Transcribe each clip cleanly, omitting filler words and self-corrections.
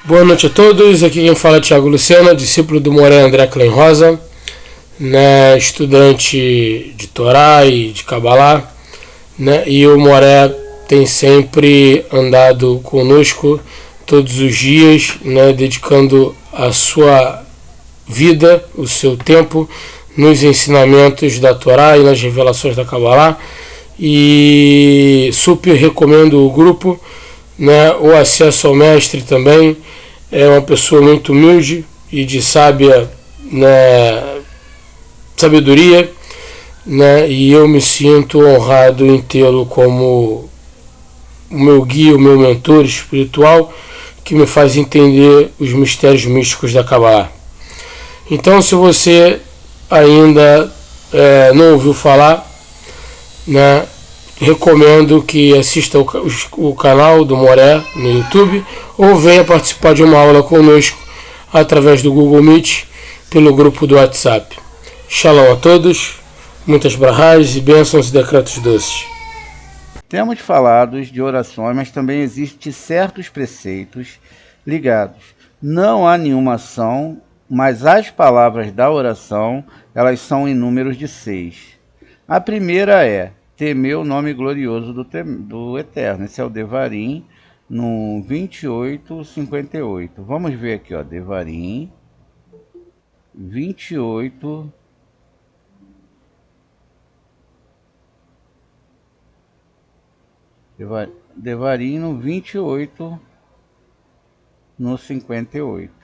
Boa noite a todos, aqui quem fala é Thiago Lucena, discípulo do Moré André Klein Rosa, né, estudante de Torá e de Kabbalah, né, e o Moré tem sempre andado conosco todos os dias, né, dedicando a sua vida, o seu tempo, nos ensinamentos da Torá e nas revelações da Kabbalah, e super recomendo o grupo, né, o acesso ao mestre também. É uma pessoa muito humilde e de sábia, né, sabedoria, né, e eu me sinto honrado em tê-lo como o meu guia, o meu mentor espiritual, que me faz entender os mistérios místicos da Kabbalah. Então, se você ainda não ouviu falar, né, recomendo que assista o canal do Moré no YouTube ou venha participar de uma aula conosco através do Google Meet pelo grupo do WhatsApp. Shalom a todos, muitas brahás e bênçãos e decretos doces. Temos falado de orações, mas também existem certos preceitos ligados. Não há nenhuma ação, mas as palavras da oração, elas são em números de 6. A primeira é temer o nome glorioso do Eterno. Esse é o Devarim, no 28:58. Vamos ver aqui, ó, Devarim 28. Devarim no 28, no 58.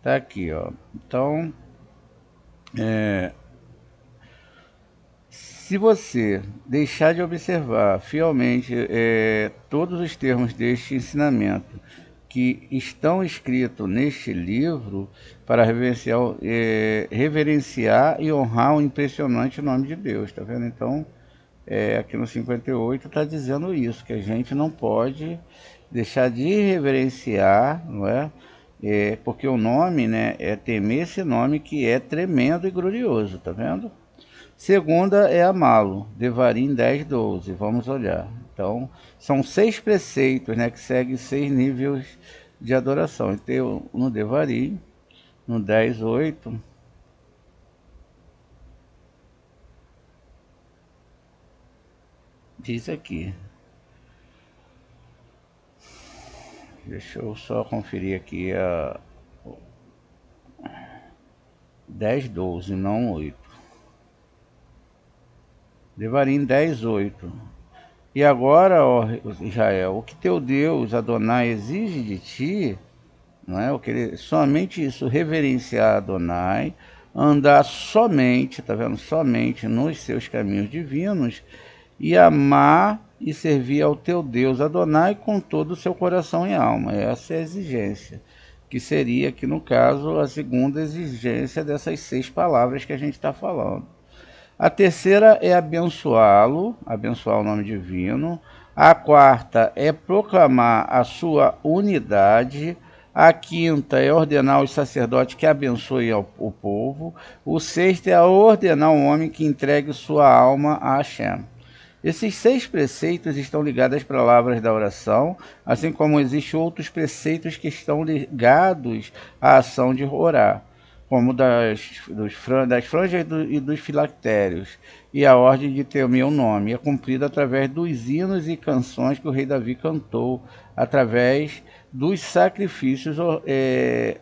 Tá aqui, ó. Então, se você deixar de observar fielmente todos os termos deste ensinamento que estão escritos neste livro para reverenciar e honrar o impressionante nome de Deus, tá vendo? Então, aqui no 58 está dizendo isso, que a gente não pode deixar de reverenciar, não é? Porque o nome, né, é temer esse nome que é tremendo e glorioso, tá vendo? Segunda é amá-lo, Devarim 10:12, vamos olhar. Então, são 6 preceitos, né, que seguem 6 níveis de adoração. Então, no Devarim, no 10:8, diz aqui. Deixa eu só conferir aqui a 10:12, não 8. Devarim 10:8. E agora, ó Israel, o que teu Deus, Adonai, exige de ti, não é? Somente isso, reverenciar Adonai, andar somente, tá vendo? Somente nos seus caminhos divinos e amar e servir ao teu Deus Adonai com todo o seu coração e alma. Essa é a exigência, que seria aqui no caso a segunda exigência dessas 6 palavras que a gente está falando. A terceira é abençoá-lo, abençoar o nome divino. A quarta é proclamar a sua unidade. A quinta é ordenar os sacerdotes que abençoem o povo. O sexto é ordenar o homem que entregue sua alma a Hashem. Esses 6 preceitos estão ligados às palavras da oração, assim como existem outros preceitos que estão ligados à ação de orar. como das franjas e dos filactérios, e a ordem de ter o meu nome é cumprida através dos hinos e canções que o rei Davi cantou, através dos sacrifícios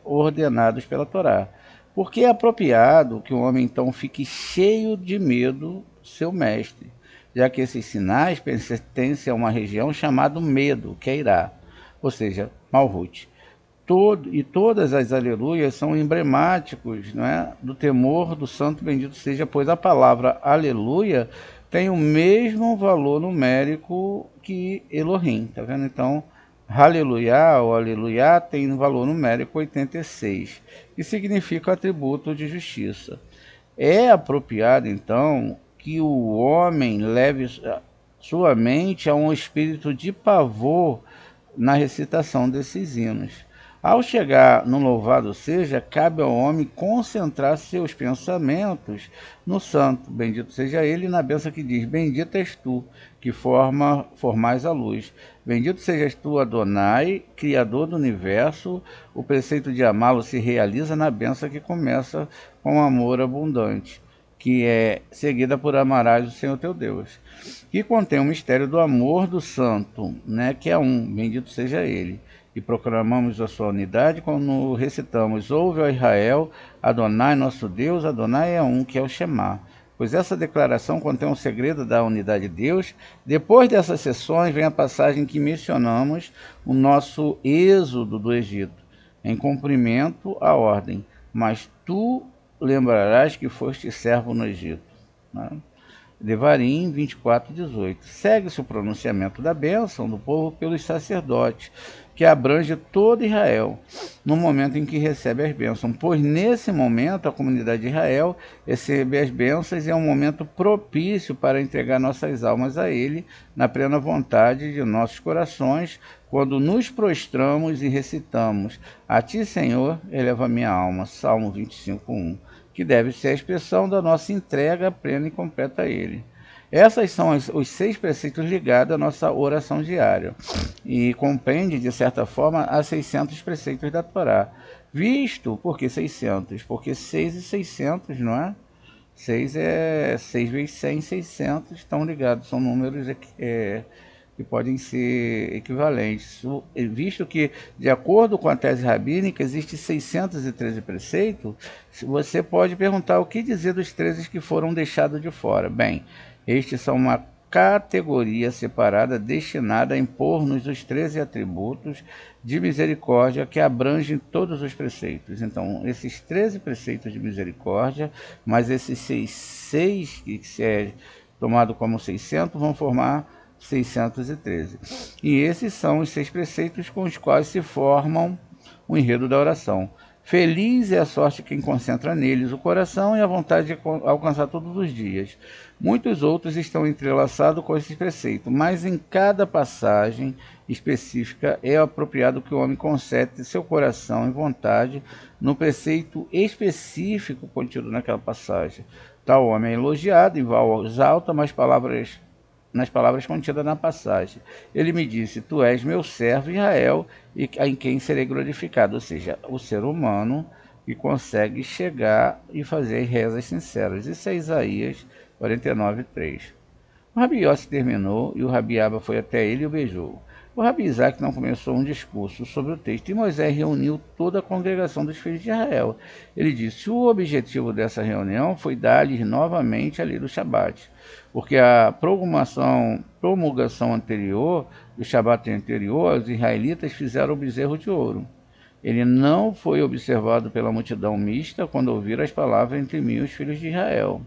ordenados pela Torá. Porque é apropriado que o homem então fique cheio de medo, seu mestre, já que esses sinais pertencem a uma região chamada medo, que é Irá, ou seja, Malhut. Todas as aleluias são emblemáticos, né, do temor do santo bendito seja, pois a palavra aleluia tem o mesmo valor numérico que Elohim, tá vendo? Então, aleluia ou aleluia tem um valor numérico 86, que significa atributo de justiça. É apropriado, então, que o homem leve sua mente a um espírito de pavor na recitação desses hinos. Ao chegar no louvado seja, cabe ao homem concentrar seus pensamentos no santo, bendito seja ele, na bênção que diz, bendito és tu, que formais a luz. Bendito sejas tu, Adonai, Criador do universo, o preceito de amá-lo se realiza na bênção que começa com amor abundante, que é seguida por amarás o Senhor teu Deus, que contém o mistério do amor do santo, né, que é um, bendito seja ele. E proclamamos a sua unidade quando recitamos, ouve, ó Israel, Adonai nosso Deus, Adonai é um, que é o Shema. Pois essa declaração contém um segredo da unidade de Deus. Depois dessas sessões vem a passagem que mencionamos, o nosso êxodo do Egito, em cumprimento à ordem. Mas tu lembrarás que foste servo no Egito. Né? Devarim 24:18. Segue-se o pronunciamento da bênção do povo pelos sacerdotes, que abrange todo Israel, no momento em que recebe as bênçãos, pois nesse momento a comunidade de Israel recebe as bênçãos e é um momento propício para entregar nossas almas a Ele, na plena vontade de nossos corações, quando nos prostramos e recitamos, a Ti, Senhor, eleva minha alma, Salmo 25:1, que deve ser a expressão da nossa entrega plena e completa a Ele. Essas são os 6 preceitos ligados à nossa oração diária e compreende, de certa forma, as 600 preceitos da Torá. Visto, por que 600? Porque 6 e 600, não é? 6 é 6 vezes 100, 600 estão ligados, são números que podem ser equivalentes. Visto que, de acordo com a tese rabínica, existem 613 preceitos, você pode perguntar o que dizer dos 13 que foram deixados de fora. Bem, estes são uma categoria separada destinada a impor-nos os 13 atributos de misericórdia que abrangem todos os preceitos. Então, esses 13 preceitos de misericórdia, mais esses 6 que é tomado como 600, vão formar 613. E esses são os 6 preceitos com os quais se formam o enredo da oração. Feliz é a sorte quem concentra neles o coração e a vontade de alcançar todos os dias. Muitos outros estão entrelaçados com esses preceitos, mas em cada passagem específica é apropriado que o homem concentre seu coração e vontade no preceito específico contido naquela passagem. Tal homem é elogiado em voz alta, mas nas palavras contidas na passagem. Ele me disse, tu és meu servo Israel, e em quem serei glorificado. Ou seja, o ser humano que consegue chegar e fazer rezas sinceras. Isso é Isaías 49:3. O Rabi Yossi terminou, e o Rabi Abba foi até ele e o beijou. O Rabi Isaac não começou um discurso sobre o texto, e Moisés reuniu toda a congregação dos filhos de Israel. Ele disse, o objetivo dessa reunião foi dar-lhes novamente a lei do Shabat, porque a promulgação anterior, do Shabat anterior, os israelitas fizeram o bezerro de ouro. Ele não foi observado pela multidão mista quando ouviram as palavras entre mim e os filhos de Israel.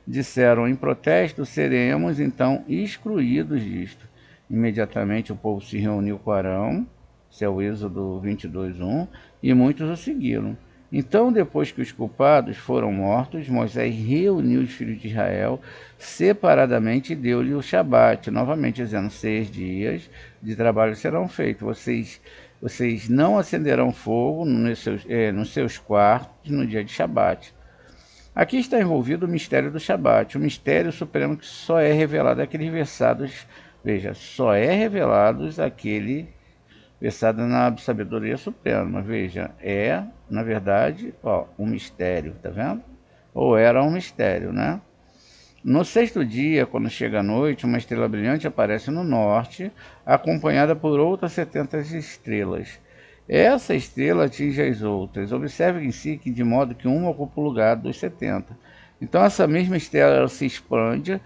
Disseram em protesto, seremos então excluídos disto. Imediatamente o povo se reuniu com Arão, isso é o Êxodo 22:1, e muitos o seguiram. Então, depois que os culpados foram mortos, Moisés reuniu os filhos de Israel separadamente e deu-lhe o Shabat, novamente dizendo, 6 dias de trabalho serão feitos. Vocês não acenderão fogo nos seus quartos no dia de Shabat. Aqui está envolvido o mistério do Shabat, o mistério supremo que só é revelado àqueles versados. Veja, só é revelado versada na sabedoria suprema. Veja, na verdade, um mistério, tá vendo? Ou era um mistério, né? No sexto dia, quando chega a noite, uma estrela brilhante aparece no norte, acompanhada por outras 70 estrelas. Essa estrela atinge as outras. Observe em si que de modo que uma ocupa o lugar dos 70. Então essa mesma estrela se expande.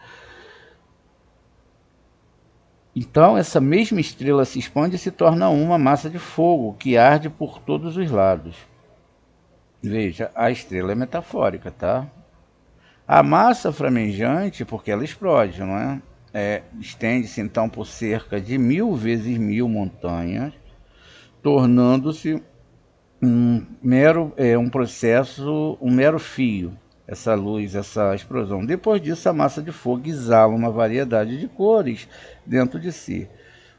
Então essa mesma estrela se expande e se torna uma massa de fogo que arde por todos os lados. Veja, a estrela é metafórica, tá? A massa flamejante, porque ela explode, não é? Estende-se então por cerca de 1000 vezes 1000 montanhas, tornando-se um mero fio, essa luz, essa explosão. Depois disso, a massa de fogo exala uma variedade de cores dentro de si.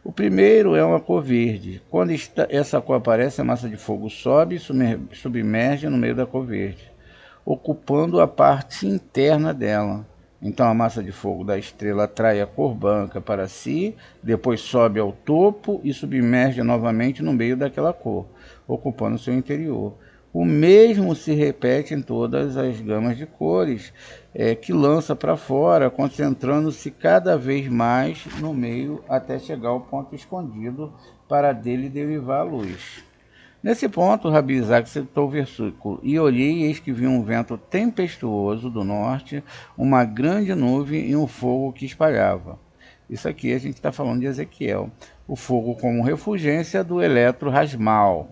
O primeiro é uma cor verde. Quando essa cor aparece, a massa de fogo sobe e submerge no meio da cor verde, ocupando a parte interna dela. Então a massa de fogo da estrela atrai a cor branca para si, depois sobe ao topo e submerge novamente no meio daquela cor, ocupando seu interior. O mesmo se repete em todas as gamas de cores que lança para fora, concentrando-se cada vez mais no meio até chegar ao ponto escondido para dele derivar a luz. Nesse ponto, Rabi Isaac citou o versículo: E olhei, e eis que vi um vento tempestuoso do norte, uma grande nuvem e um fogo que espalhava. Isso aqui a gente está falando de Ezequiel. O fogo como refulgência do eletro Rasmal.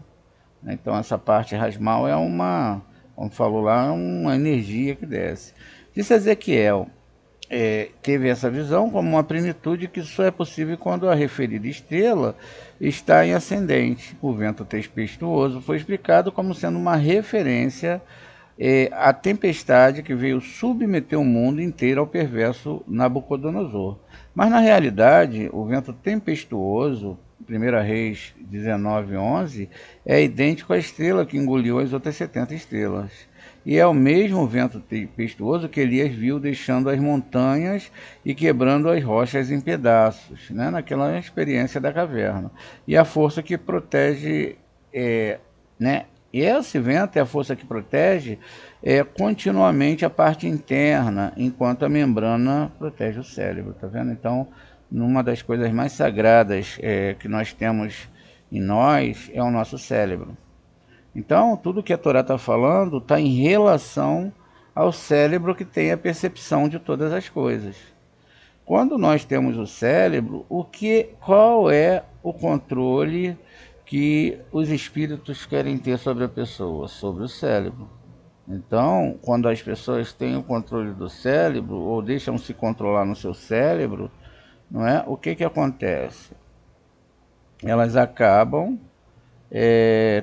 Então essa parte Rasmal como falou lá, é uma energia que desce. Disse Ezequiel, teve essa visão como uma plenitude que só é possível quando a referida estrela está em ascendente. O vento tempestuoso foi explicado como sendo uma referência à tempestade que veio submeter o mundo inteiro ao perverso Nabucodonosor. Mas na realidade, o vento tempestuoso, 1 Reis 19:11, é idêntico à estrela que engoliu as outras 70 estrelas. E é o mesmo vento tempestuoso que Elias viu deixando as montanhas e quebrando as rochas em pedaços, né, naquela experiência da caverna. E a força que protege, né, e esse vento é a força que protege continuamente a parte interna, enquanto a membrana protege o cérebro, tá vendo? Então, uma das coisas mais sagradas que nós temos em nós é o nosso cérebro. Então, tudo que a Torá está falando está em relação ao cérebro que tem a percepção de todas as coisas. Quando nós temos o cérebro, qual é o controle que os espíritos querem ter sobre a pessoa? Sobre o cérebro. Então, quando as pessoas têm o controle do cérebro, ou deixam se controlar no seu cérebro, não é? O que acontece? Elas acabam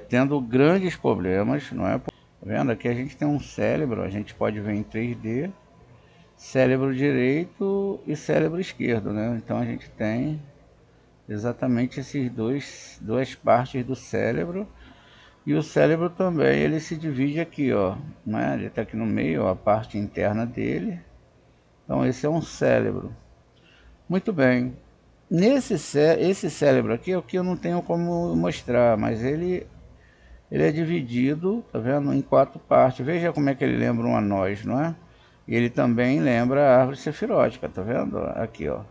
tendo grandes problemas, não é? Tá vendo? Aqui a gente tem um cérebro, a gente pode ver em 3D, cérebro direito e cérebro esquerdo, né? Então a gente tem exatamente esses duas partes do cérebro. E o cérebro também, ele se divide aqui, ó, né? Ele está aqui no meio, ó, a parte interna dele. Então esse é um cérebro. Muito bem. Esse cérebro aqui é o que eu não tenho como mostrar, mas ele é dividido, tá vendo, em 4 partes. Veja como é que ele lembra um nós, não é? E ele também lembra a árvore sefirótica, tá vendo? Aqui, ó.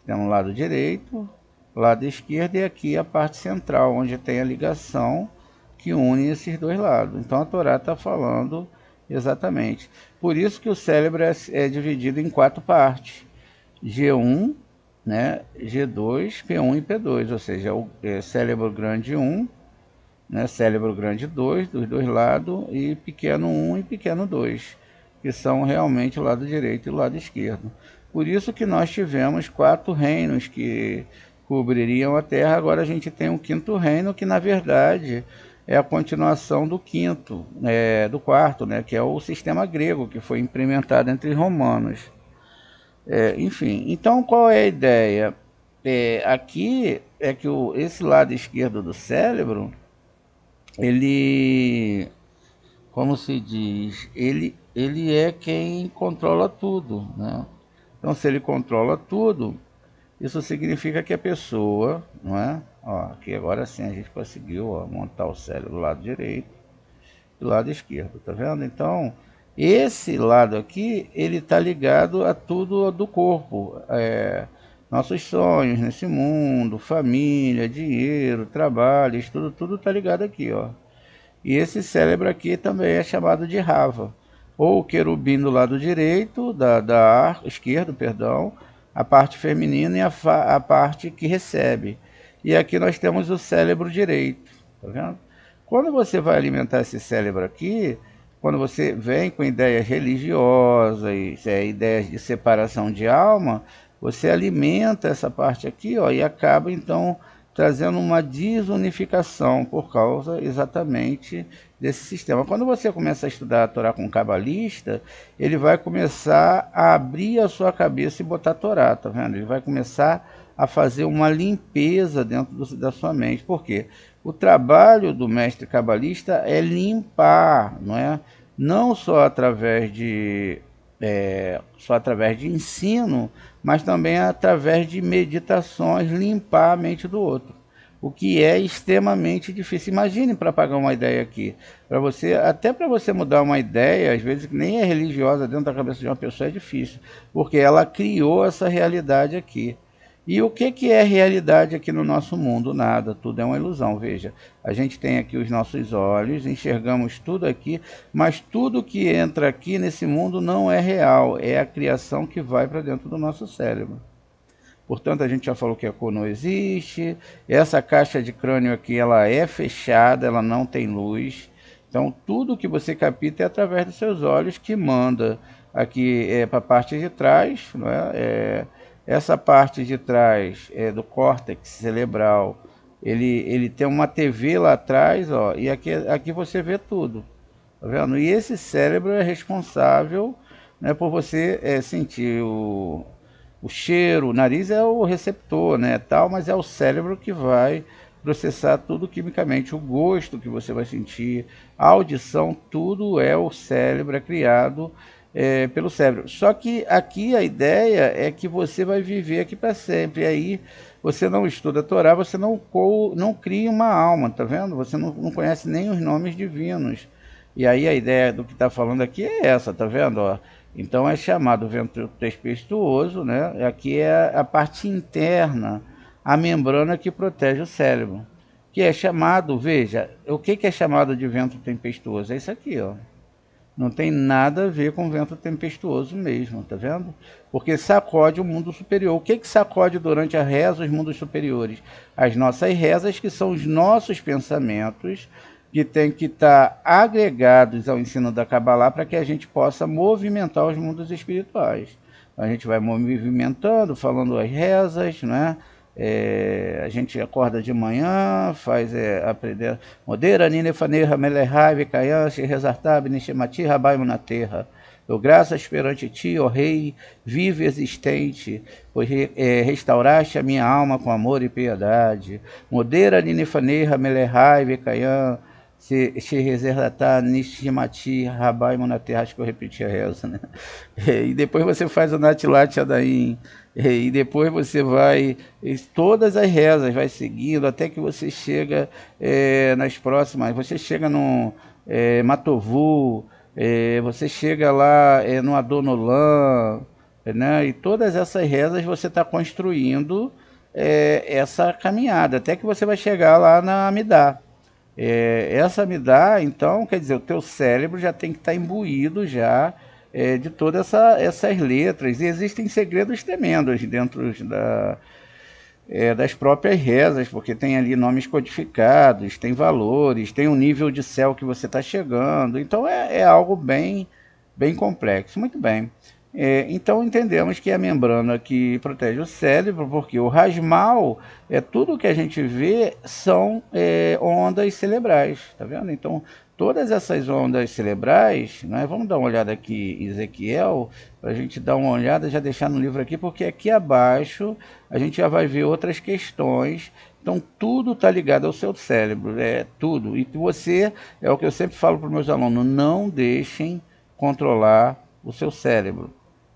Tem um lado direito, lado esquerdo e aqui a parte central, onde tem a ligação que une esses dois lados. Então a Torá está falando exatamente. Por isso que o cérebro é dividido em 4 partes. G1, né, G2, P1 e P2, ou seja, o cérebro grande 1, né, cérebro grande 2, dos dois lados, e pequeno 1 e pequeno 2, que são realmente o lado direito e o lado esquerdo. Por isso que nós tivemos 4 reinos que cobririam a Terra, agora a gente tem um 5º reino, que na verdade é a continuação do 5º, do 4º, né, que é o sistema grego, que foi implementado entre romanos. Enfim, então qual é a ideia? Aqui é que esse lado esquerdo do cérebro, ele, como se diz, ele é quem controla tudo, né? Então se ele controla tudo, isso significa que a pessoa, não é? Ó, Porque agora sim a gente conseguiu, ó, montar o cérebro do lado direito e do lado esquerdo, tá vendo? Então, esse lado aqui, ele está ligado a tudo do corpo. Nossos sonhos nesse mundo, família, dinheiro, trabalho, estudo, tudo está ligado aqui, ó. E esse cérebro aqui também é chamado de Rava, ou o querubim do lado direito, esquerdo, perdão, a parte feminina e a parte que recebe. E aqui nós temos o cérebro direito, tá vendo? Quando você vai alimentar esse cérebro aqui, quando você vem com ideias religiosas, ideias de separação de alma, você alimenta essa parte aqui, ó, e acaba então trazendo uma desunificação por causa exatamente desse sistema. Quando você começa a estudar a Torá com um cabalista, ele vai começar a abrir a sua cabeça e botar a Torá, tá vendo? Ele vai começar a fazer uma limpeza dentro da sua mente. Por quê? O trabalho do mestre cabalista é limpar, não é? Não só através de ensino, mas também através de meditações, limpar a mente do outro. O que é extremamente difícil. Imagine para pagar uma ideia aqui. Até para você mudar uma ideia, às vezes que nem é religiosa dentro da cabeça de uma pessoa, é difícil. Porque ela criou essa realidade aqui. E o que é realidade aqui no nosso mundo? Nada, tudo é uma ilusão. Veja, a gente tem aqui os nossos olhos, enxergamos tudo aqui, mas tudo que entra aqui nesse mundo não é real, é a criação que vai para dentro do nosso cérebro. Portanto, a gente já falou que a cor não existe, essa caixa de crânio aqui ela é fechada, ela não tem luz. Então, tudo que você capta é através dos seus olhos que manda aqui para a parte de trás, não é? Essa parte de trás do córtex cerebral, ele tem uma TV lá atrás, ó, e aqui você vê tudo, tá vendo? E esse cérebro é responsável, né, por você sentir o cheiro. O nariz é o receptor, né, tal, mas é o cérebro que vai processar tudo quimicamente. O gosto que você vai sentir, a audição, tudo é o cérebro, é criado pelo cérebro. Só que aqui a ideia é que você vai viver aqui para sempre. E aí você não estuda a Torá, você não cria uma alma, tá vendo? Você não conhece nem os nomes divinos. E aí a ideia do que está falando aqui é essa, tá vendo? Ó? Então é chamado ventre tempestuoso, né? Aqui é a parte interna, a membrana que protege o cérebro. Que é chamado, veja, o que é chamado de vento tempestuoso? É isso aqui, ó. Não tem nada a ver com vento tempestuoso mesmo, tá vendo? Porque sacode o mundo superior. O que sacode durante a reza os mundos superiores? As nossas rezas, que são os nossos pensamentos, que tem que estar agregados ao ensino da Kabbalah para que a gente possa movimentar os mundos espirituais. A gente vai movimentando, falando as rezas, né? A gente acorda de manhã, faz aprender Modera Ninefaneha Melehai Vekayan Shirezartab Nishemati Rabaimo na terra. Eu graças perante ti, ó Rei, vivo e existente, pois restauraste a minha alma com amor e piedade. Modera Ninefaneha Melehai Vekayan Shirezartab Nishemati Rabaimo na terra. Acho que eu repeti a reza, né? E depois você faz o Natilat Adaim. E depois você vai, todas as rezas vai seguindo, até que você chega nas próximas, você chega no Matovu, você chega lá no Adonolam, né? E todas essas rezas você está construindo essa caminhada, até que você vai chegar lá na Amidá. Essa Amidá, então, quer dizer, o teu cérebro já tem que estar imbuído já de todas essas letras, e existem segredos tremendos dentro das próprias rezas, porque tem ali nomes codificados, tem valores, tem um nível de céu que você está chegando, então é algo bem complexo. Muito bem. Então entendemos que a membrana que protege o cérebro, porque o Rasmal, tudo que a gente vê são ondas cerebrais, tá vendo? Então todas essas ondas cerebrais, né, vamos dar uma olhada aqui em Ezequiel, para a gente dar uma olhada, já deixar no livro aqui, porque aqui abaixo a gente já vai ver outras questões. Então tudo está ligado ao seu cérebro, tudo. E você, é o que eu sempre falo para os meus alunos, não deixem controlar o seu cérebro.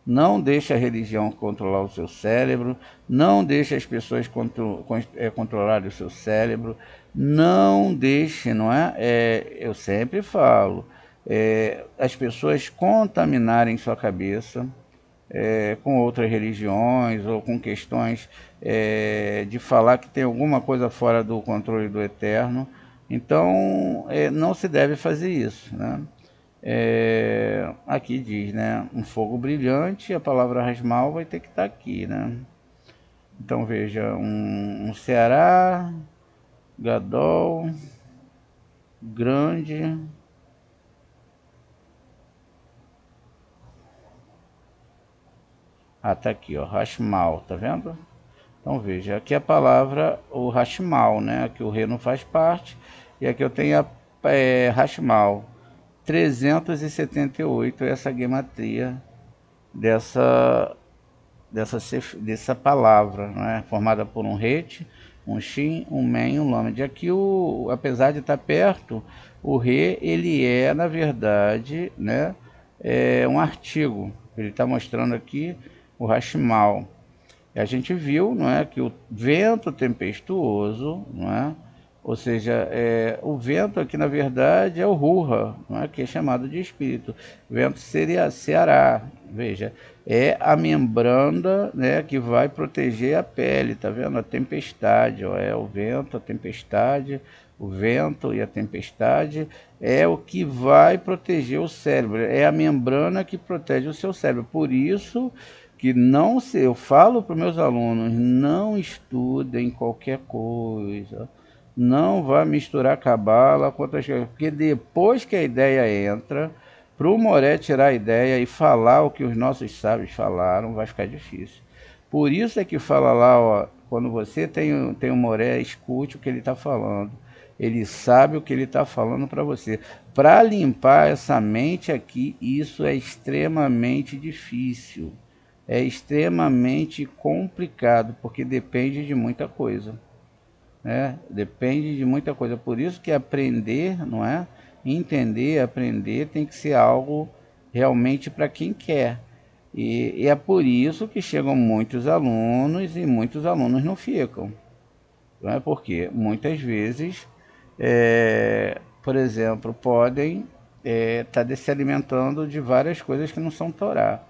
Não deixe a religião controlar o seu cérebro, não deixe as pessoas controlarem o seu cérebro, não deixe, não é? Eu sempre falo, as pessoas contaminarem sua cabeça com outras religiões ou com questões de falar que tem alguma coisa fora do controle do Eterno. Então, não se deve fazer isso, né? Aqui diz, né? Um fogo brilhante, a palavra rasmal vai ter que estar aqui, né? Então veja, um Ceará, Gadol, grande. Tá aqui, ó, Rashmal, tá vendo? Então veja, aqui a palavra, o Rashmal, né? Aqui o rei não faz parte, e aqui eu tenho a Rashmal. 378 é essa gematria dessa palavra, né? Formada por um Ret, um Shin, um Men e um Lamed. Aqui, apesar de estar perto, o Re, ele é, na verdade, né, um artigo. Ele está mostrando aqui o Rashmal. E a gente viu, não é, que o vento tempestuoso, não é, ou seja, o vento aqui na verdade é o Ruha, não é, que é chamado de espírito. O vento seria Ceará, veja, é a membrana, né, que vai proteger a pele, tá vendo? A tempestade, ó, é o vento, a tempestade, o vento e a tempestade é o que vai proteger o cérebro, é a membrana que protege o seu cérebro. Por isso que não se, eu falo para os meus alunos, não estudem qualquer coisa, não vá misturar cabala com outras coisas, porque depois que a ideia entra, para o Moré tirar a ideia e falar o que os nossos sábios falaram, vai ficar difícil. Por isso é que fala lá, ó, quando você tem um Moré, escute o que ele está falando. Ele sabe o que ele está falando para você. Para limpar essa mente aqui, isso é extremamente difícil. É extremamente complicado, porque depende de muita coisa, né? Depende de muita coisa. Por isso que aprender, não é? Entender, aprender tem que ser algo realmente para quem quer. E é por isso que chegam muitos alunos e muitos alunos não ficam. Não é? Porque muitas vezes, por exemplo, podem estar se alimentando de várias coisas que não são Torá.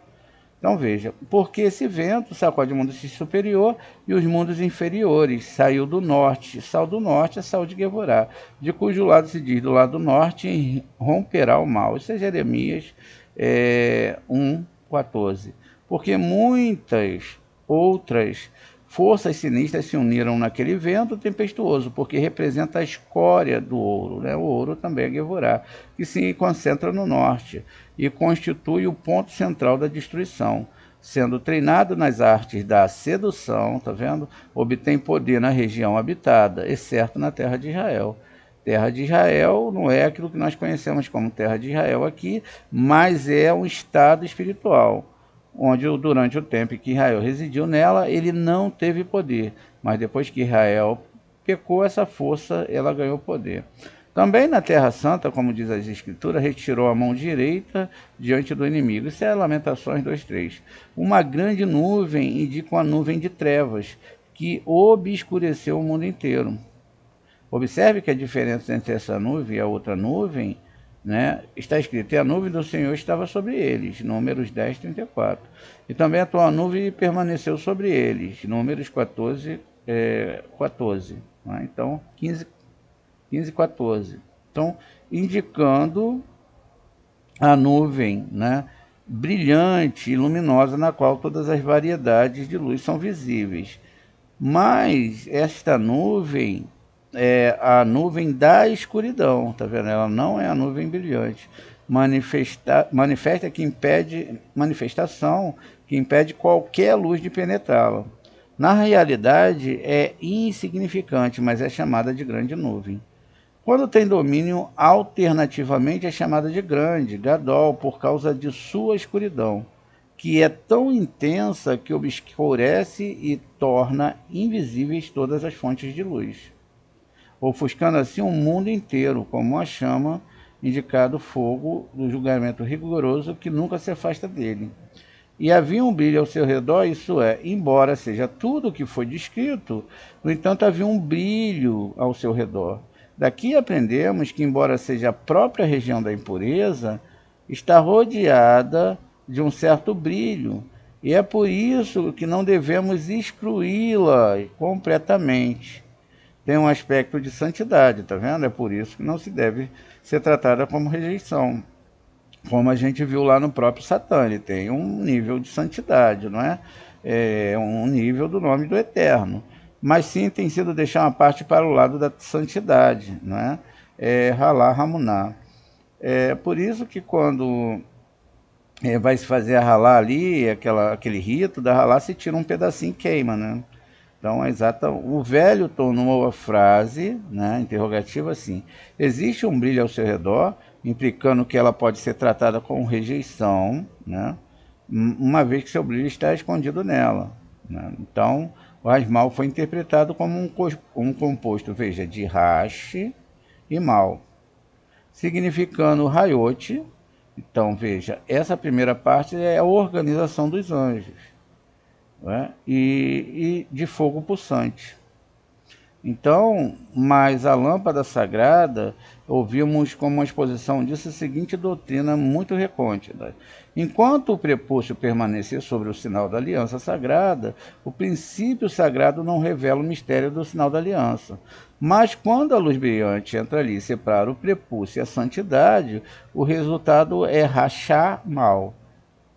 Então veja, porque esse vento sacode o mundo superior e os mundos inferiores, saiu do norte, saiu do norte, saiu de Gevorá, de cujo lado se diz, do lado norte romperá o mal. Isso é Jeremias 1:14. Porque muitas outras forças sinistras se uniram naquele vento tempestuoso, porque representa a escória do ouro, né? O ouro também é Gevorá, que se concentra no norte e constitui o ponto central da destruição. Sendo treinado nas artes da sedução, tá vendo? Obtém poder na região habitada, exceto na terra de Israel. Terra de Israel não é aquilo que nós conhecemos como terra de Israel aqui, mas é um estado espiritual, onde durante o tempo que Israel residiu nela, ele não teve poder, mas depois que Israel pecou, essa força ela ganhou poder. Também na Terra Santa, como diz as Escrituras, retirou a mão direita diante do inimigo. Isso é Lamentações 2:3. Uma grande nuvem indica uma nuvem de trevas que obscureceu o mundo inteiro. Observe que a diferença entre essa nuvem e a outra nuvem, né, está escrito, e a nuvem do Senhor estava sobre eles, Números 10:34. E também a tua nuvem permaneceu sobre eles, Números 14:14. Né? Então, 15:14. Então, indicando a nuvem, né, brilhante e luminosa, na qual todas as variedades de luz são visíveis. Mas esta nuvem é a nuvem da escuridão, tá vendo? Ela não é a nuvem brilhante. Manifesta que impede manifestação que impede qualquer luz de penetrá-la. Na realidade é insignificante, mas é chamada de grande nuvem. Quando tem domínio, alternativamente é chamada de grande, Gadol, por causa de sua escuridão, que é tão intensa que obscurece e torna invisíveis todas as fontes de luz, ofuscando assim o mundo inteiro, como a chama, indicado fogo do julgamento rigoroso que nunca se afasta dele. E havia um brilho ao seu redor, isso é, embora seja tudo o que foi descrito, no entanto havia um brilho ao seu redor. Daqui aprendemos que, embora seja a própria região da impureza, está rodeada de um certo brilho, e é por isso que não devemos excluí-la completamente. Tem um aspecto de santidade, tá vendo? É por isso que não se deve ser tratada como rejeição. Como a gente viu lá no próprio Satã, ele tem um nível de santidade, não é? É um nível do nome do Eterno. Mas sim tem sido deixar uma parte para o lado da santidade, não é? Halá Ramuná. É por isso que quando vai se fazer a ralá ali, aquele rito da ralá, se tira um pedacinho e queima, né? Então, o velho tornou a frase, né, interrogativa assim: existe um brilho ao seu redor, implicando que ela pode ser tratada como rejeição, né, uma vez que seu brilho está escondido nela. Né? Então, o Rasmal foi interpretado como um composto, veja, de Rashi e Mal, significando Rayote. Então, veja, essa primeira parte é a organização dos anjos, né? E de fogo pulsante. Então, mas a lâmpada sagrada, ouvimos como uma exposição disso a seguinte doutrina muito recôndita. Enquanto o prepúcio permanecer sobre o sinal da aliança sagrada, o princípio sagrado não revela o mistério do sinal da aliança. Mas quando a luz brilhante entra ali e separa o prepúcio e a santidade, o resultado é rachar mal.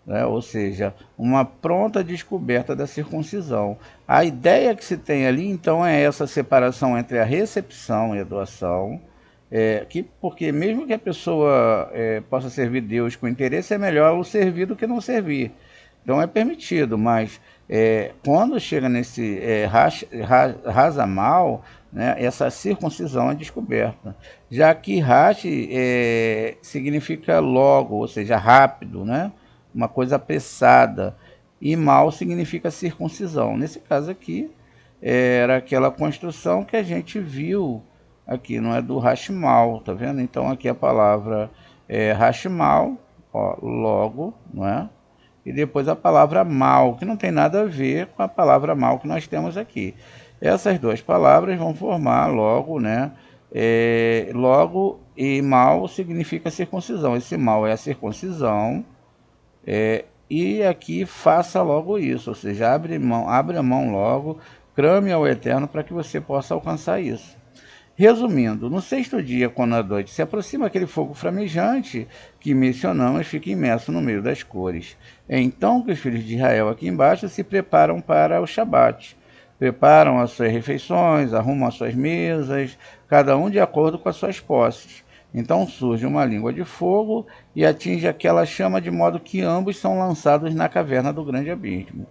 Né? Ou seja, uma pronta descoberta da circuncisão. A ideia que se tem ali, então, é essa separação entre a recepção e a doação, porque mesmo que a pessoa possa servir Deus com interesse, é melhor o servir do que não servir. Então é permitido, mas quando chega nesse rasa mal, né, essa circuncisão é descoberta. Já que rashi significa logo, ou seja, rápido, né? Uma coisa apressada, e mal significa circuncisão. Nesse caso aqui, era aquela construção que a gente viu aqui, não é do Hashmal, tá vendo? Então aqui a palavra é Hashmal, ó, logo, não é? E depois a palavra mal, que não tem nada a ver com a palavra mal que nós temos aqui. Essas duas palavras vão formar logo, né? Logo e mal significa circuncisão. Esse mal é a circuncisão. E aqui faça logo isso, ou seja, abre a mão logo, clame ao Eterno para que você possa alcançar isso. Resumindo, no sexto dia, quando a noite se aproxima, aquele fogo flamejante que mencionamos fica imerso no meio das cores. É então que os filhos de Israel aqui embaixo se preparam para o Shabat. Preparam as suas refeições, arrumam as suas mesas, cada um de acordo com as suas posses. Então surge uma língua de fogo e atinge aquela chama de modo que ambos são lançados na caverna do grande abismo.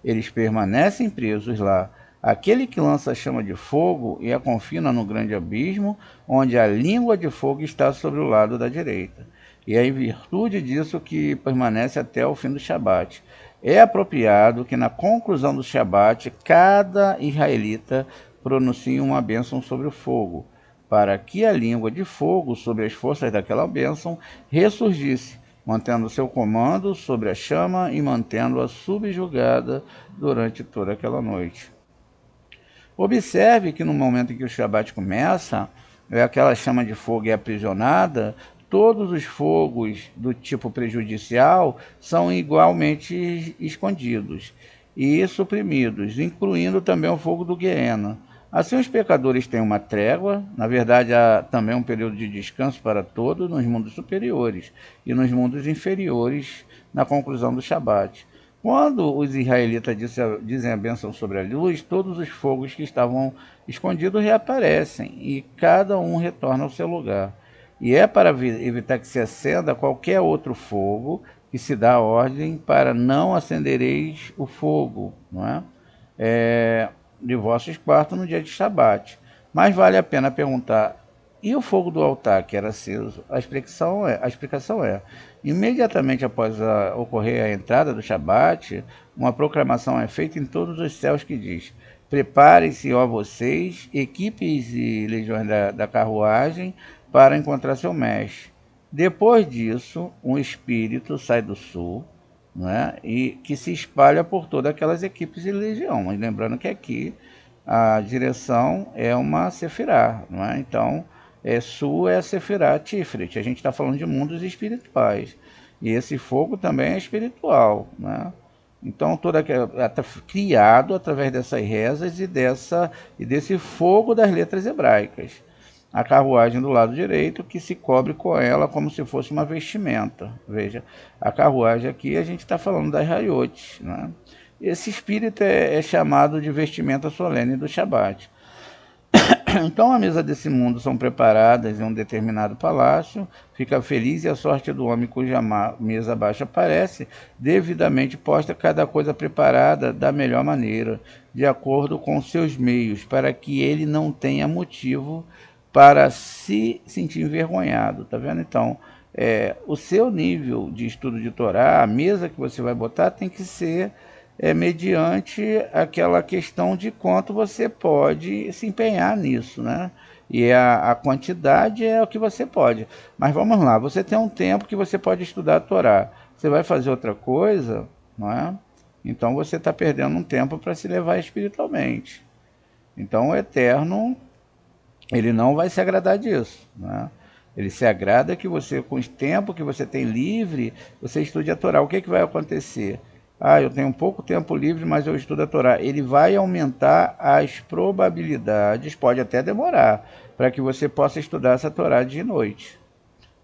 Eles permanecem presos lá. Aquele que lança a chama de fogo e a confina no grande abismo, onde a língua de fogo está sobre o lado da direita. E é em virtude disso que permanece até o fim do Shabat. É apropriado que na conclusão do Shabat, cada israelita pronuncie uma bênção sobre o fogo, para que a língua de fogo, sobre as forças daquela bênção, ressurgisse, mantendo seu comando sobre a chama e mantendo-a subjugada durante toda aquela noite. Observe que no momento em que o Shabat começa, aquela chama de fogo é aprisionada, todos os fogos do tipo prejudicial são igualmente escondidos e suprimidos, incluindo também o fogo do Guiena. Assim, os pecadores têm uma trégua, na verdade, há também um período de descanso para todos nos mundos superiores e nos mundos inferiores na conclusão do Shabat. Quando os israelitas dizem a bênção sobre a luz, todos os fogos que estavam escondidos reaparecem e cada um retorna ao seu lugar. E é para evitar que se acenda qualquer outro fogo que se dá a ordem para não acendereis o fogo, não é? De vossos quartos no dia de Shabat. Mas vale a pena perguntar, e o fogo do altar que era aceso? A explicação é, imediatamente após ocorrer a entrada do Shabat, uma proclamação é feita em todos os céus que diz: preparem-se, ó vocês, equipes e legiões da carruagem, para encontrar seu mestre. Depois disso, um espírito sai do sul, não é? E que se espalha por todas aquelas equipes de legião. Mas lembrando que aqui a direção é uma Sefirá, não é? Então, Su é a Sefirá Tiferet. A gente está falando de mundos espirituais. E esse fogo também é espiritual, né? Então, criado através dessas rezas e desse fogo das letras hebraicas. A carruagem do lado direito, que se cobre com ela como se fosse uma vestimenta. Veja, a carruagem aqui a gente está falando das raiotes, né? Esse espírito é chamado de vestimenta solene do Shabat. Então a mesa desse mundo são preparadas em um determinado palácio, fica feliz e a sorte do homem cuja mesa baixa aparece, devidamente posta cada coisa preparada da melhor maneira, de acordo com seus meios, para que ele não tenha motivo para se sentir envergonhado, tá vendo? Então, o seu nível de estudo de Torá, a mesa que você vai botar tem que ser mediante aquela questão de quanto você pode se empenhar nisso, né? E a quantidade é o que você pode. Mas vamos lá, você tem um tempo que você pode estudar a Torá. Você vai fazer outra coisa, não é? Então você está perdendo um tempo para se levar espiritualmente. Então o Eterno, ele não vai se agradar disso, né? Ele se agrada que você, com o tempo que você tem livre, você estude a Torá. O que vai acontecer? Eu tenho pouco tempo livre, mas eu estudo a Torá. Ele vai aumentar as probabilidades, pode até demorar, para que você possa estudar essa Torá de noite.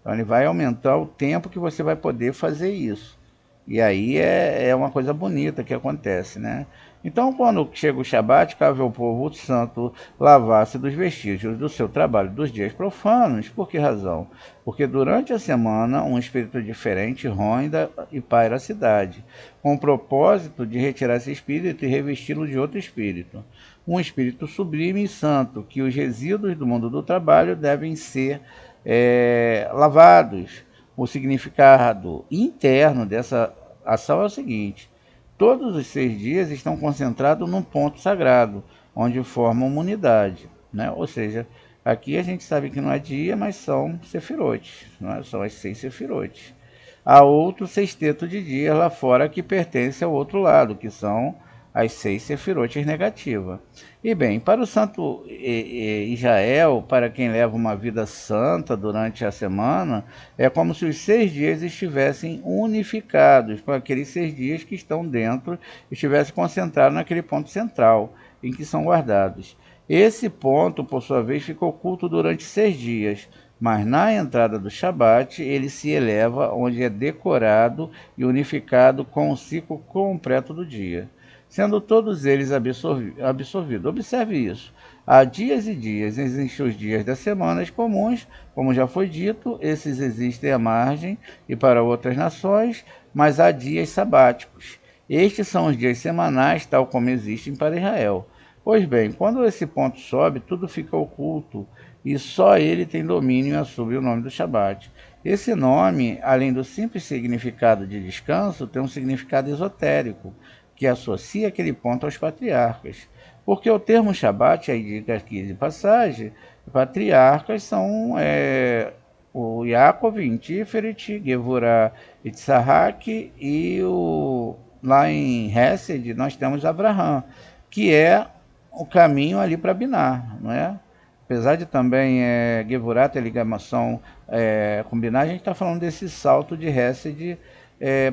Então ele vai aumentar o tempo que você vai poder fazer isso. E aí é uma coisa bonita que acontece, né? Então, quando chega o Shabat, cabe ao povo santo lavar-se dos vestígios do seu trabalho dos dias profanos. Por que razão? Porque durante a semana um espírito diferente ronda e paira a cidade, com o propósito de retirar esse espírito e revesti-lo de outro espírito. Um espírito sublime e santo, que os resíduos do mundo do trabalho devem ser lavados. O significado interno dessa ação é o seguinte: todos os 6 dias estão concentrados num ponto sagrado, onde formam uma unidade, né? Ou seja, aqui a gente sabe que não é dia, mas são sefirotes, não é? São as 6 sefirotes. Há outro sexteto de dias lá fora que pertence ao outro lado, que são as 6 sefirotes negativas. E bem, para o santo Israel, para quem leva uma vida santa durante a semana, é como se os 6 dias estivessem unificados com aqueles 6 dias que estão dentro, estivessem concentrados naquele ponto central, em que são guardados. Esse ponto, por sua vez, fica oculto durante 6 dias, mas na entrada do Shabat ele se eleva, onde é decorado e unificado com o ciclo completo do dia, sendo todos eles absorvidos. Observe isso. Há dias e dias, existem os dias das semanas comuns, como já foi dito, esses existem à margem e para outras nações, mas há dias sabáticos. Estes são os dias semanais, tal como existem para Israel. Pois bem, quando esse ponto sobe, tudo fica oculto, e só ele tem domínio sobre o nome do Shabat. Esse nome, além do simples significado de descanso, tem um significado esotérico, que associa aquele ponto aos patriarcas. Porque o termo Shabat, aí dica aqui de passagem, patriarcas são o Yaakov em Tiferet, Gevurah e Tzahak, e lá em Hesed nós temos Abraham, que é o caminho ali para Binar, não é? Apesar de também Gevurah ter ligação com Binar, a gente está falando desse salto de Hesed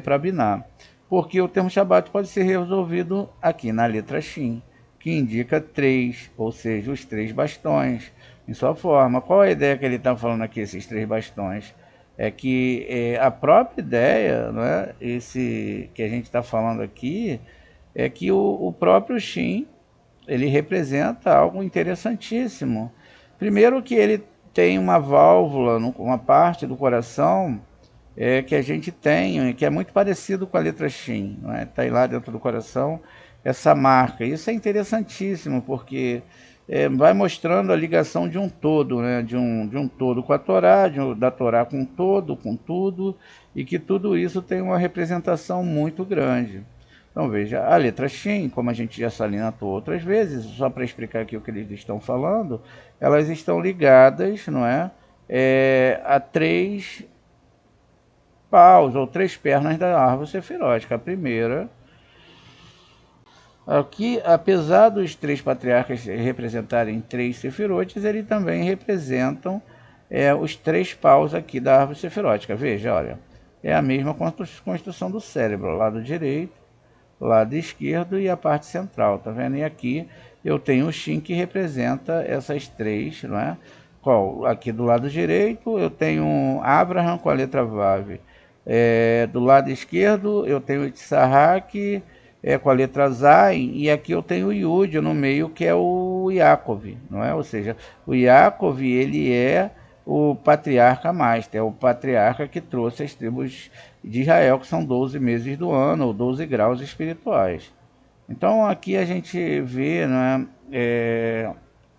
para Binar. Porque o termo Shabat pode ser resolvido aqui na letra Shin, que indica 3, ou seja, os 3 bastões, em sua forma. Qual é a ideia que ele está falando aqui, esses 3 bastões? É que a própria ideia, né, esse que a gente está falando aqui, é que o próprio Shin, ele representa algo interessantíssimo. Primeiro que ele tem uma válvula, uma parte do coração que a gente tem, que é muito parecido com a letra Shin, está lá dentro do coração essa marca. Isso é interessantíssimo, porque vai mostrando a ligação de um todo, né? de um todo com a Torá, da Torá com todo, com tudo, e que tudo isso tem uma representação muito grande. Então veja, a letra Shin, como a gente já salientou outras vezes, só para explicar aqui o que eles estão falando, elas estão ligadas, não é, a 3 paus ou 3 pernas da árvore sefirótica. A primeira, aqui, apesar dos 3 patriarcas representarem 3 sefirotes, eles também representam os 3 paus aqui da árvore sefirótica. Veja, olha, é a mesma construção do cérebro, lado direito, lado esquerdo e a parte central, tá vendo? E aqui eu tenho o Shin que representa essas 3, não é? Qual? Aqui do lado direito eu tenho Abraham com a letra Vav. Do lado esquerdo eu tenho Tzahak com a letra Zain, e aqui eu tenho o Yud no meio, que é o Yaakov, não é? Ou seja, o Yaakov, ele é o patriarca master, é o patriarca que trouxe as tribos de Israel, que são 12 meses do ano, ou 12 graus espirituais. Então aqui a gente vê, né,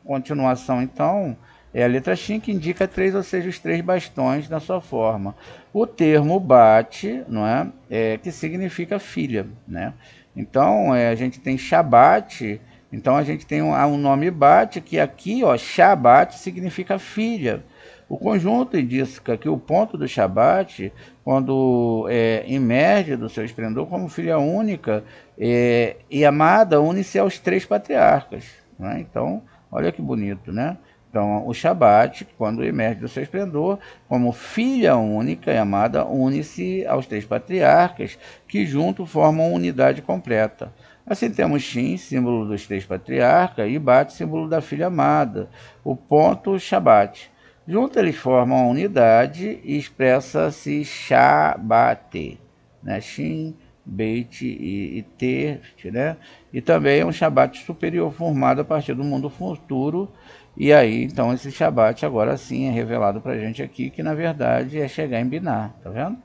continuação, então, é a letra Shin que indica 3, ou seja, os 3 bastões na sua forma. O termo Bat, não é, que significa filha, né? Então a gente tem Shabbat, então a gente tem um nome Bat, que aqui, ó, Shabbat significa filha. O conjunto indica que o ponto do Shabbat, quando emerge do seu esplendor como filha única e amada, une-se aos 3 patriarcas, né? Então, olha que bonito, né? Então, o Shabbat, quando emerge do seu esplendor, como filha única e amada, une-se aos 3 patriarcas, que juntos formam uma unidade completa. Assim temos Shin, símbolo dos 3 patriarcas, e Bat, símbolo da filha amada, o ponto Shabbat. Juntos eles formam a unidade e expressa-se Shabbat, né? Shin, Beit e Teft, né? E também é um Shabbat superior formado a partir do mundo futuro. E aí, então, esse Shabbat agora sim é revelado para a gente aqui, que na verdade é chegar em Binah, tá vendo?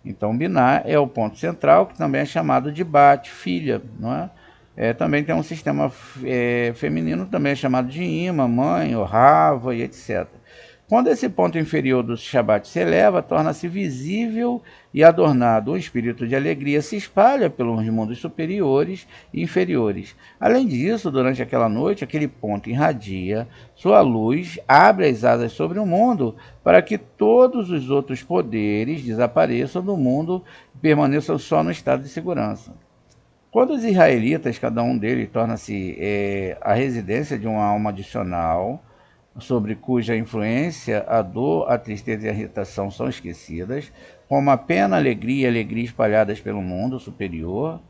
Então, Binah é o ponto central, que também é chamado de Bat, filha, não é? Também tem um sistema feminino, também é chamado de Ima, mãe, ou Rava e etc. Quando esse ponto inferior do Shabbat se eleva, torna-se visível e adornado. O espírito de alegria se espalha pelos mundos superiores e inferiores. Além disso, durante aquela noite, aquele ponto irradia sua luz, abre as asas sobre o mundo para que todos os outros poderes desapareçam do mundo e permaneçam só no estado de segurança. Quando os israelitas, cada um deles, torna-se a residência de uma alma adicional, sobre cuja influência a dor, a tristeza e a irritação são esquecidas, como a pena, alegria e alegria espalhadas pelo mundo superior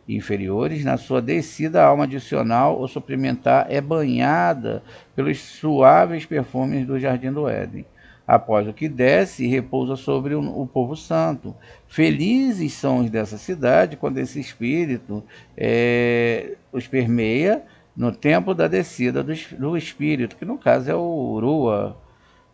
e inferiores, na sua descida a alma adicional ou suplementar é banhada pelos suaves perfumes do Jardim do Éden. Após o que desce, repousa sobre o povo santo. Felizes são os dessa cidade quando esse espírito os permeia no tempo da descida do Espírito, que no caso é o Rua.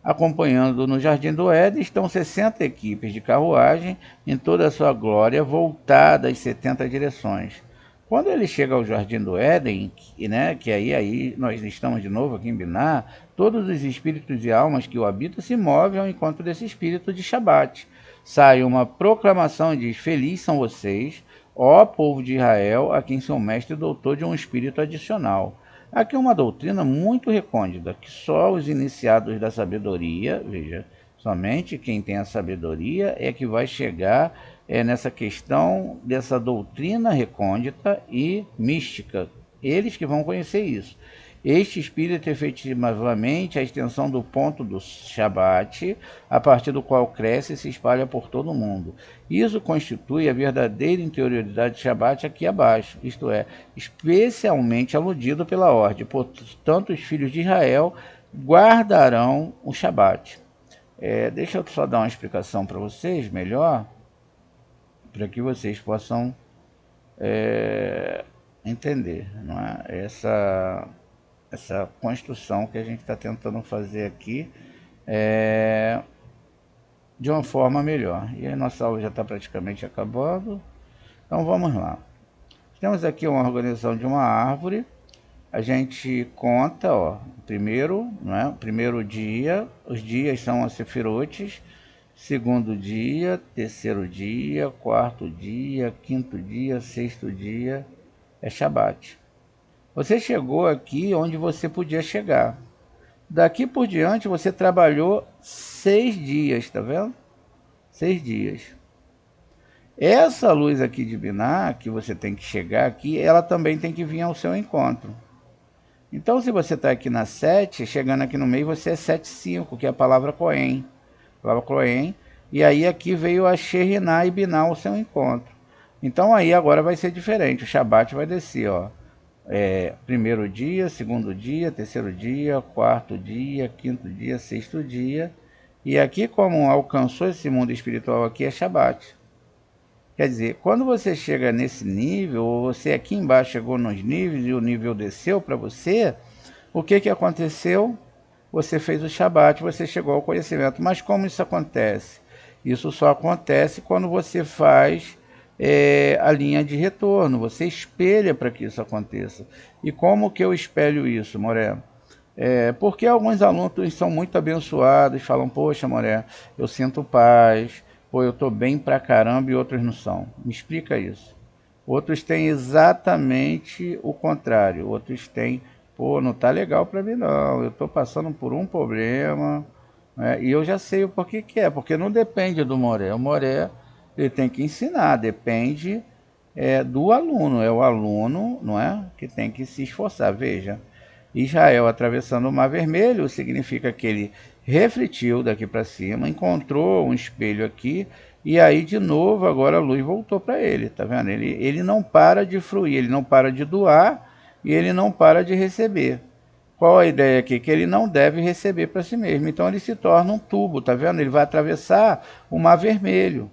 Acompanhando no Jardim do Éden estão 60 equipes de carruagem em toda a sua glória, voltadas às 70 direções. Quando ele chega ao Jardim do Éden, né, que aí nós estamos de novo aqui em Binah, todos os espíritos e almas que o habitam se movem ao encontro desse espírito de Shabat. Sai uma proclamação e diz: Feliz são vocês, ó povo de Israel, a quem seu mestre doutor de um espírito adicional. Aqui é uma doutrina muito recôndita, que só os iniciados da sabedoria, veja, somente quem tem a sabedoria é que vai chegar nessa questão dessa doutrina recôndita e mística. Eles que vão conhecer isso. Este espírito é efetivamente a extensão do ponto do Shabbat, a partir do qual cresce e se espalha por todo o mundo. Isso constitui a verdadeira interioridade de Shabbat aqui abaixo, isto é, especialmente aludido pela ordem. Portanto, os filhos de Israel guardarão o Shabbat. Deixa eu só dar uma explicação para vocês melhor, para que vocês possam entender, não é? Essa construção que a gente está tentando fazer aqui de uma forma melhor. E a nossa aula já está praticamente acabando. Então vamos lá. Temos aqui uma organização de uma árvore. A gente conta, ó, primeiro, né, primeiro dia, os dias são as sefirotes, segundo dia, terceiro dia, quarto dia, quinto dia, sexto dia, é Shabat. Você chegou aqui onde você podia chegar. Daqui por diante você trabalhou 6 dias, tá vendo? 6 dias. Essa luz aqui de Binah, que você tem que chegar aqui, ela também tem que vir ao seu encontro. Então, se você está aqui na 7, chegando aqui no meio, você é 7,5, que é a palavra Cohen. Palavra Cohen. E aí aqui veio a Shekhinah e Binah ao seu encontro. Então aí agora vai ser diferente. O Shabat vai descer, ó. Primeiro dia, segundo dia, terceiro dia, quarto dia, quinto dia, sexto dia. E aqui, como alcançou esse mundo espiritual aqui, é Shabat. Quer dizer, quando você chega nesse nível, ou você aqui embaixo chegou nos níveis e o nível desceu para você, o que aconteceu? Você fez o Shabat, você chegou ao conhecimento. Mas como isso acontece? Isso só acontece quando você faz a linha de retorno, você espelha para que isso aconteça. E como que eu espelho isso, Moré? Porque alguns alunos são muito abençoados, falam, poxa, Moré, eu sinto paz, pô, eu estou bem pra caramba, e outros não são. Me explica isso. Outros têm exatamente o contrário, outros têm, pô, não tá legal para mim não, eu estou passando por um problema, né? E eu já sei o porquê que é, porque não depende do Moré. O Moré, ele tem que ensinar, depende do aluno, é o aluno, não é, que tem que se esforçar. Veja, Israel atravessando o Mar Vermelho significa que ele refletiu daqui para cima, encontrou um espelho aqui, e aí de novo agora a luz voltou para ele, tá vendo? Ele não para de fruir, ele não para de doar e ele não para de receber. Qual a ideia aqui? Que ele não deve receber para si mesmo. Então ele se torna um tubo, tá vendo? Ele vai atravessar o Mar Vermelho.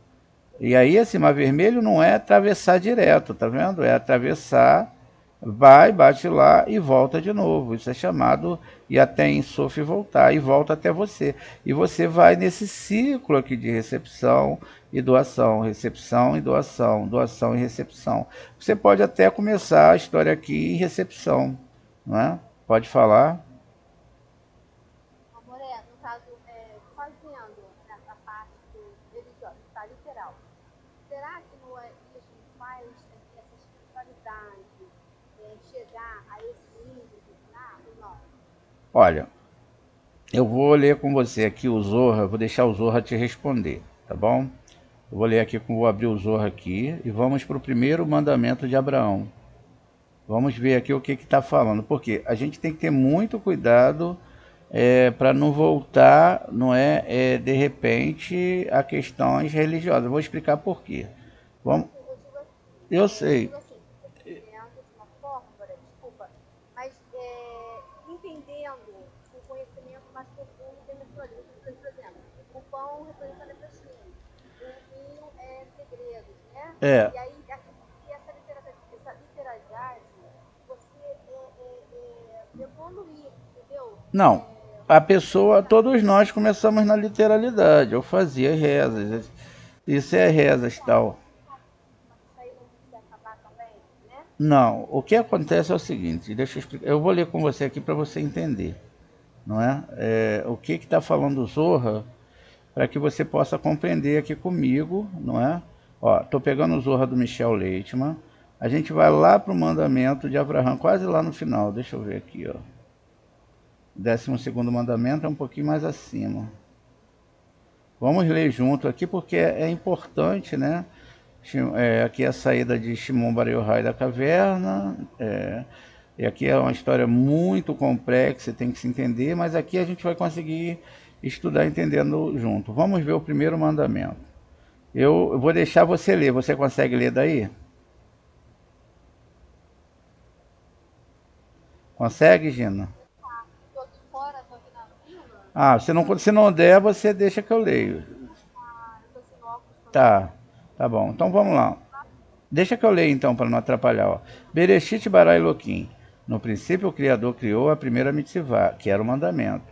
E aí esse Mar Vermelho não é atravessar direto, tá vendo? É atravessar, vai, bate lá e volta de novo. Isso é chamado e até em Sof voltar e volta até você. E você vai nesse ciclo aqui de recepção e doação, recepção e doação, doação e recepção. Você pode até começar a história aqui em recepção, não é? Pode falar. Amoré, no caso, fazendo essa parte do religioso, está literal. Será que no isso faz essa espiritualidade chegar a esse nível de ou não? Olha, eu vou ler com você aqui o Zohar, vou deixar o Zohar te responder, tá bom? Eu vou ler aqui, vou abrir o Zohar aqui e vamos para o primeiro mandamento de Abraão. Vamos ver aqui o que está falando, porque a gente tem que ter muito cuidado para não voltar, não de repente, a questões religiosas. Eu vou explicar por quê. Vamos. Eu sei. Mas entendendo o conhecimento mais profundo que ele por exemplo, o pão representa a pessoa, o vinho é segredos, né? E aí, essa literalidade, você evoluir, entendeu? Não, a pessoa, todos nós começamos na literalidade. Eu fazia rezas, isso é rezas tal. Não, o que acontece é o seguinte, deixa eu explicar. Eu vou ler com você aqui para você entender, não é? O que está falando o Zohar, para que você possa compreender aqui comigo, não é? Ó, estou pegando o Zohar do Michel Leitman. A gente vai lá para o mandamento de Abraão, quase lá no final. Deixa eu ver aqui, ó. 12º mandamento é um pouquinho mais acima. Vamos ler junto aqui porque é importante, né? Aqui é a saída de Shimon Bar Yochai da caverna. E aqui é uma história muito complexa, você tem que se entender, mas aqui a gente vai conseguir estudar entendendo junto. Vamos ver o primeiro mandamento. Eu vou deixar você ler. Você consegue ler daí? Consegue, Gina? Estou aqui fora, estou aqui na fila. Ah, se não der, você deixa que eu leio. Eu estou sem óculos. Tá bom. Então vamos lá. Deixa que eu leio então, para não atrapalhar. Ó. Bereshit bara Elohim. No princípio, o Criador criou a primeira mitzvah, que era o mandamento.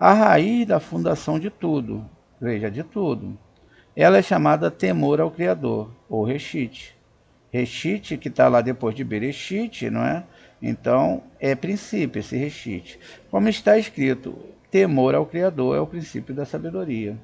A raiz da fundação de tudo. Veja, de tudo. Ela é chamada temor ao Criador, ou Reshit. Reshit, que está lá depois de Bereshit, não é? Então, é princípio esse Reshit. Como está escrito, temor ao Criador é o princípio da sabedoria.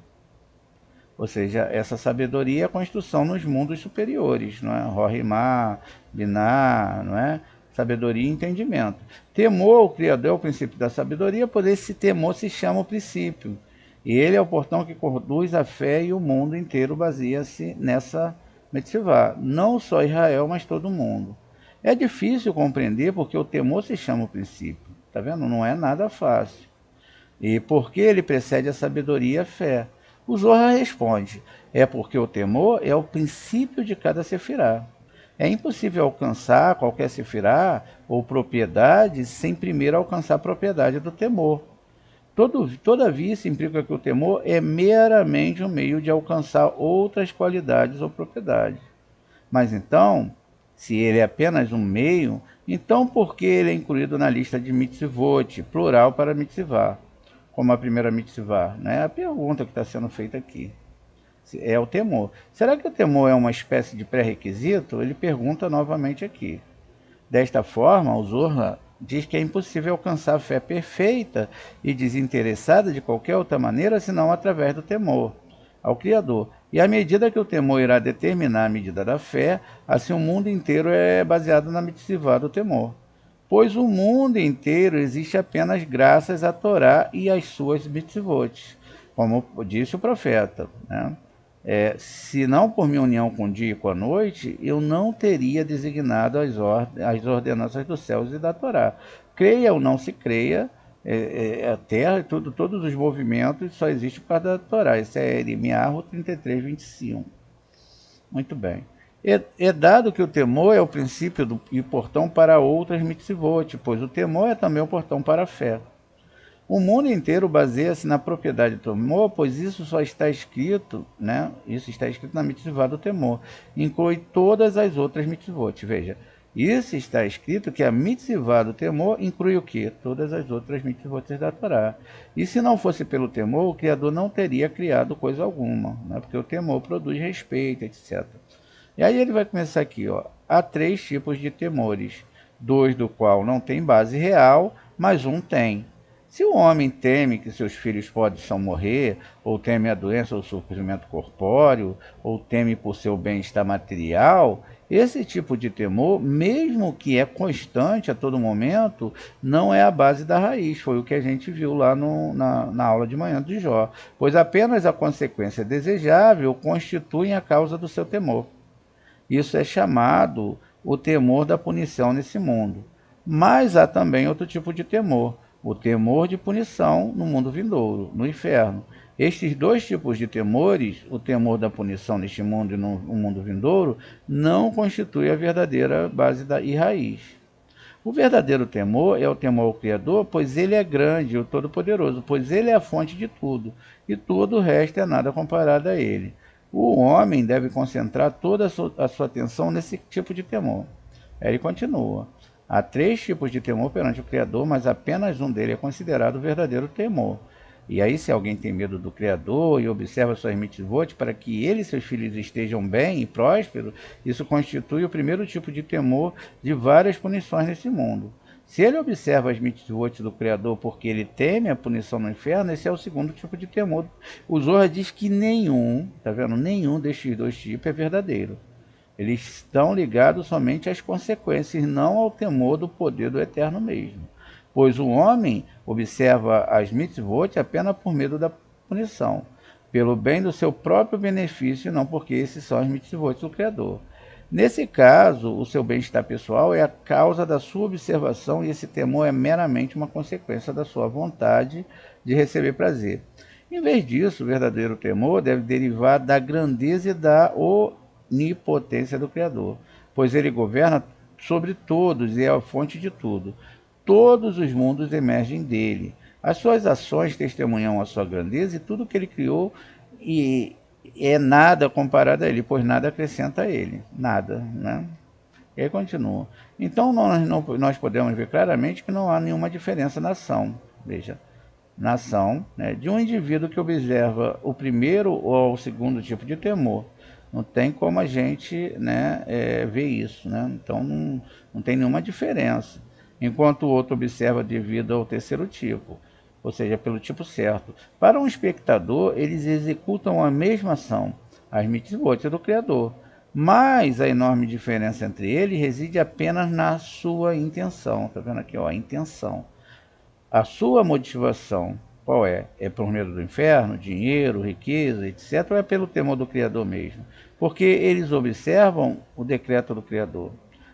Ou seja, essa sabedoria é a construção nos mundos superiores, não é? Rohimá, Binah, não é? Sabedoria e entendimento. Temor ao Criador é o princípio da sabedoria, por esse temor se chama o princípio. E ele é o portão que conduz a fé, e o mundo inteiro baseia-se nessa mitzvah. Não só Israel, mas todo mundo. É difícil compreender porque o temor se chama o princípio. Tá vendo? Não é nada fácil. E por que ele precede a sabedoria e a fé? O Zohar responde: é porque o temor é o princípio de cada sefirá. É impossível alcançar qualquer sefirá ou propriedade sem primeiro alcançar a propriedade do temor. Todavia, isso implica que o temor é meramente um meio de alcançar outras qualidades ou propriedades. Mas então, se ele é apenas um meio, então por que ele é incluído na lista de mitzvot, plural para mitzvah, como a primeira mitzvah? É a pergunta que está sendo feita aqui. É o temor. Será que o temor é uma espécie de pré-requisito? Ele pergunta novamente aqui. Desta forma, o Zohar diz que é impossível alcançar a fé perfeita e desinteressada de qualquer outra maneira senão através do temor ao Criador. E à medida que o temor irá determinar a medida da fé, assim o mundo inteiro é baseado na mitzvah do temor. Pois o mundo inteiro existe apenas graças à Torá e às suas mitzvot, como disse o profeta, né? Se não por minha união com o dia e com a noite, eu não teria designado as ordenanças dos céus e da Torá. Creia ou não se creia, a Terra, todos os movimentos só existem por causa da Torá. Isso é Eremiarro 33, 25. Muito bem. É dado que o temor é o princípio e portão para outras mitzvot, pois o temor é também o portão para a fé. O mundo inteiro baseia-se na propriedade do temor, pois isso só está escrito, né? Isso está escrito na mitzvah do temor. Inclui todas as outras mitzvot. Veja, isso está escrito que a mitzvah do temor inclui o quê? Todas as outras mitzvot da Torá. E se não fosse pelo temor, o Criador não teria criado coisa alguma, né? Porque o temor produz respeito, etc. E aí ele vai começar aqui, ó. Há 3 tipos de temores, 2 do qual não tem base real, mas um tem. Se o homem teme que seus filhos possam morrer, ou teme a doença ou o sofrimento corpóreo, ou teme por seu bem-estar material, esse tipo de temor, mesmo que é constante a todo momento, não é a base da raiz. Foi o que a gente viu lá na aula de manhã de Jó. Pois apenas a consequência desejável constitui a causa do seu temor. Isso é chamado o temor da punição nesse mundo. Mas há também outro tipo de temor, o temor de punição no mundo vindouro, no inferno. Estes 2 tipos de temores, o temor da punição neste mundo e no mundo vindouro, não constituem a verdadeira base e raiz. O verdadeiro temor é o temor ao Criador, pois ele é grande, o Todo-Poderoso, pois ele é a fonte de tudo, e todo o resto é nada comparado a ele. O homem deve concentrar toda a sua atenção nesse tipo de temor. Aí ele continua. Há 3 tipos de temor perante o Criador, mas apenas um deles é considerado o verdadeiro temor. E aí, se alguém tem medo do Criador e observa suas mitzvot para que ele e seus filhos estejam bem e prósperos, isso constitui o primeiro tipo de temor de várias punições nesse mundo. Se ele observa as mitzvot do Criador porque ele teme a punição no inferno, esse é o segundo tipo de temor. O Zohar diz que nenhum, tá vendo? Nenhum destes 2 tipos é verdadeiro. Eles estão ligados somente às consequências, não ao temor do poder do Eterno mesmo. Pois o homem observa as mitzvot apenas por medo da punição, pelo bem do seu próprio benefício, não porque esses são as mitzvot do Criador. Nesse caso, o seu bem-estar pessoal é a causa da sua observação e esse temor é meramente uma consequência da sua vontade de receber prazer. Em vez disso, o verdadeiro temor deve derivar da grandeza e da onipotência do Criador, pois ele governa sobre todos e é a fonte de tudo. Todos os mundos emergem dele. As suas ações testemunham a sua grandeza e tudo que ele criou e é nada comparado a ele, pois nada acrescenta a ele. Nada, né? E aí continua. Então nós podemos ver claramente que não há nenhuma diferença na ação. Veja, na ação, né, de um indivíduo que observa o primeiro ou o segundo tipo de temor. Não tem como a gente, né, ver isso, né? Então não tem nenhuma diferença. Enquanto o outro observa devido ao terceiro tipo, ou seja, pelo tipo certo. Para um espectador, eles executam a mesma ação, as mitzvot do Criador, mas a enorme diferença entre eles reside apenas na sua intenção. Está vendo aqui, ó, a intenção. A sua motivação, Qual é? É por medo do inferno, dinheiro, riqueza, etc., ou é pelo temor do Criador mesmo? Porque eles observam o decreto do Criador.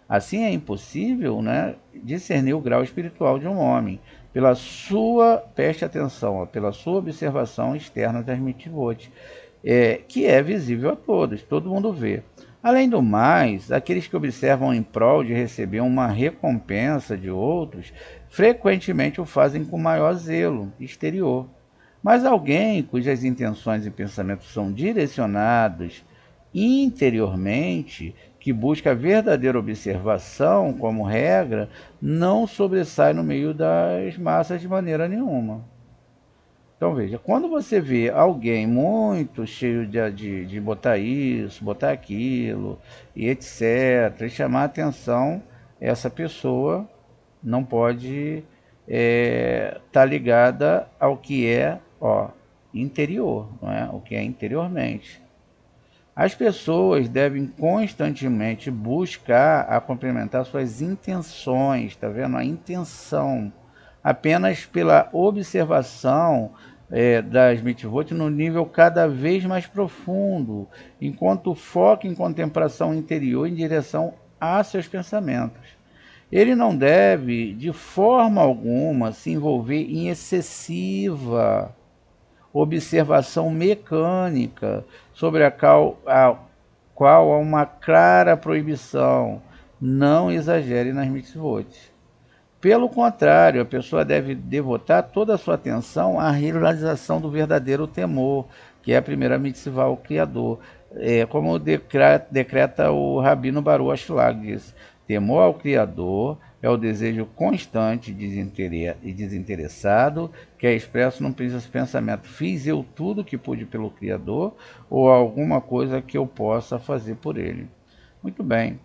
Assim é impossível, né, discernir o grau espiritual de um homem pela sua, preste atenção, ó, pela sua observação externa das mitzvot, que é visível a todos, todo mundo vê. Além do mais, aqueles que observam em prol de receber uma recompensa de outros, frequentemente o fazem com maior zelo exterior. Mas alguém cujas intenções e pensamentos são direcionados interiormente, que busca a verdadeira observação como regra, não sobressai no meio das massas de maneira nenhuma. Então veja, quando você vê alguém muito cheio de botar isso, botar aquilo, e etc., e chamar a atenção, essa pessoa não pode estar ligada ao que é interior, não é? O que é interiormente. As pessoas devem constantemente buscar a complementar suas intenções, tá vendo? A intenção, apenas pela observação das mitzvot no nível cada vez mais profundo, enquanto foca em contemplação interior em direção a seus pensamentos. Ele não deve, de forma alguma, se envolver em excessiva observação mecânica sobre a qual há uma clara proibição. Não exagere nas mitzvot. Pelo contrário, a pessoa deve devotar toda a sua atenção à realização do verdadeiro temor, que é a primeira mitzvah ao Criador. Como decreta o Rabino Baruch Ashlag, diz, temor ao Criador é o desejo constante e desinteressado que é expresso num pensamento: fiz eu tudo que pude pelo Criador ou alguma coisa que eu possa fazer por ele. Muito bem.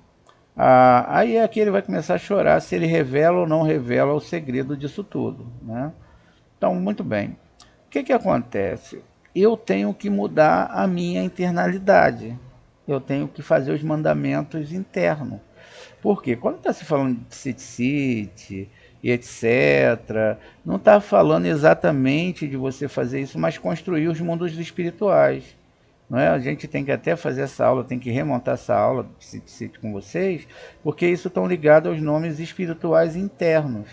Aí aqui ele vai começar a chorar se ele revela ou não revela o segredo disso tudo, né? Então, muito bem. O que acontece? Eu tenho que mudar a minha internalidade. Eu tenho que fazer os mandamentos internos. Por quê? Quando está se falando de Tzitzit e etc., não está falando exatamente de você fazer isso, mas construir os mundos espirituais. Não é? A gente tem que até fazer essa aula, tem que remontar essa aula com vocês, porque isso estão ligado aos nomes espirituais internos.